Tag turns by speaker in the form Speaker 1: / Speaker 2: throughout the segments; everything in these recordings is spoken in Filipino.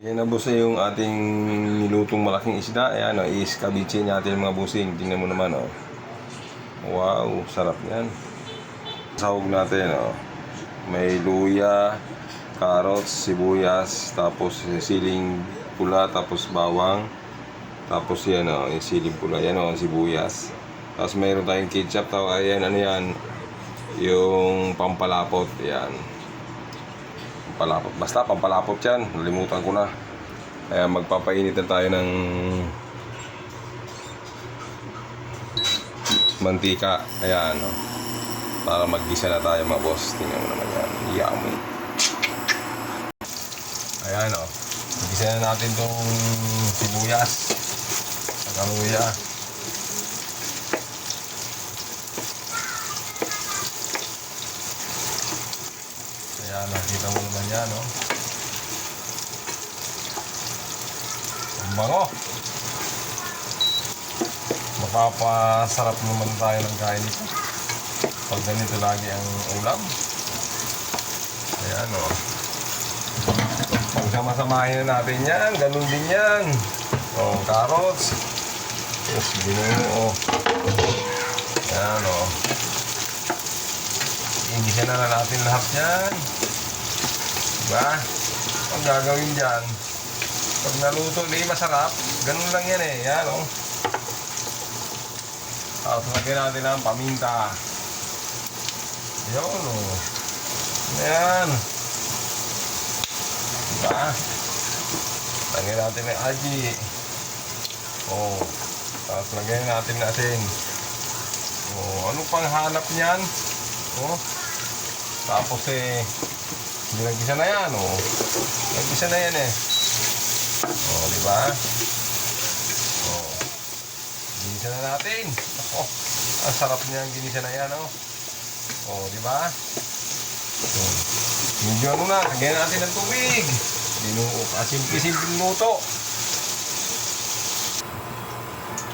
Speaker 1: Yan na boss yung ating nilutong malaking isda. Ayan o, i-escabeche natin mga bossing. Tingnan mo naman o. Wow, sarap yan. Sahog natin o. May luya, carrots, sibuyas, tapos siling pula, tapos bawang. Tapos yan o, yung siling pula. Yan o, sibuyas. Tapos mayroon tayong ketchup. Ayan, ano yan? Yung pampalapot. Yan. Pampalapot. Basta pampalapot yan. Nalimutan ko na. Kaya magpapainit na tayo ng mantika. Ayan o. Para mag-gisa na tayo mga boss. Tingnan mo naman yan. Yummy. Ayan o. Mag-gisa na natin tong sibuyas. Pagkaluya. Ayan, nakita mo naman yan, no? Ang bango. Mapapasarap naman tayo ng kain ito. Pag ganito lagi ang ulam. Ayan, no? Pag sama-samahin na natin yan, ganun din yan. O, carrots. Tapos, binuo. Ayan, no? Ingisa na natin lahat yan. Diba? Ang gagawin dyan, pag naluto, hindi masarap. Ganun lang yan eh. Yan o. Tapos lagyan natin ang paminta. Yun o. Yan. Diba? Lagyan natin ang aji. O. Tapos lagyan natin natin. O. Ano pang hanap niyan? O. Tapos ginagisa na yan, o. Nagisa na yan eh. O, diba? O. Ginisa na natin. Ako, ang sarap niya ang ginisa na yan, o. O, diba? O. Medyo ano na, lagyan natin ng tubig. Binuo ka, simple-simple luto.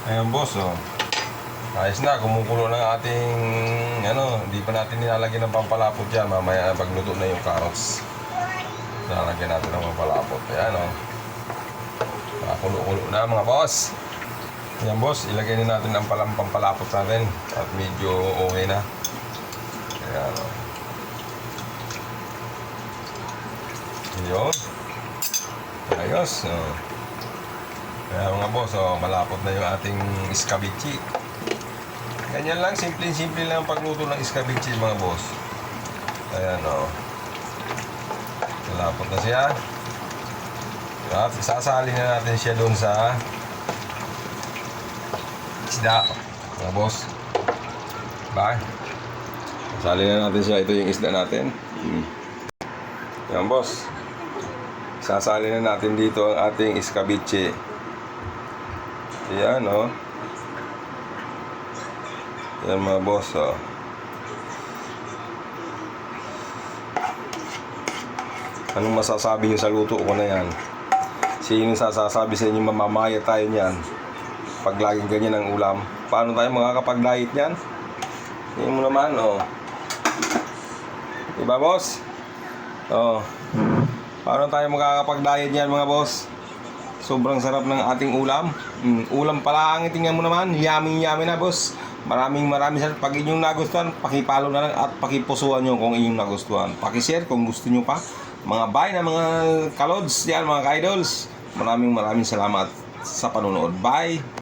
Speaker 1: Ayan, boss, o. Ayos na, kumukulo ng ating hindi pa natin nilalagyan ng pampalapot yan. Mamaya pagluto na yung carrots, nilalagyan natin ng pampalapot. Ayan o. Kulo-kulo na mga boss. Ayan boss, ilagay na natin ang pampalapot natin. At medyo okay na. Ayan o. Yun. Ayos o. Kaya mga boss, malapot na yung ating escabeche. Ganyan lang, simple-simple lang ang pagluto ng escabeche mga boss. Ayan o. Malapot na siya. At isasali na natin siya doon sa isda mga boss. Diba? Isasali na natin siya. Ito yung isda natin. Ayan boss. Isasali na natin dito ang ating escabeche. Ayan o. Yan mga boss, o. Anong masasabi nyo sa luto ko na yan? Sino sasasabi sa inyo mamamaya tayo niyan? Pag laging ganyan ang ulam, paano tayo makakapag-diet niyan? Yan mo naman, o. Diba boss? O. Paano tayo makakapag-diet niyan mga boss? Sobrang sarap ng ating ulam. Ulam pala ang tingnan mo naman. Yummy na boss. Maraming salamat. Pag inyong nagustuhan, pakipalo na lang at pakipusuan nyo kung inyong nagustuhan. Pakishare kung gusto nyo pa. Mga bye na mga kalods yan, mga ka-idols. Maraming salamat sa panonood. Bye!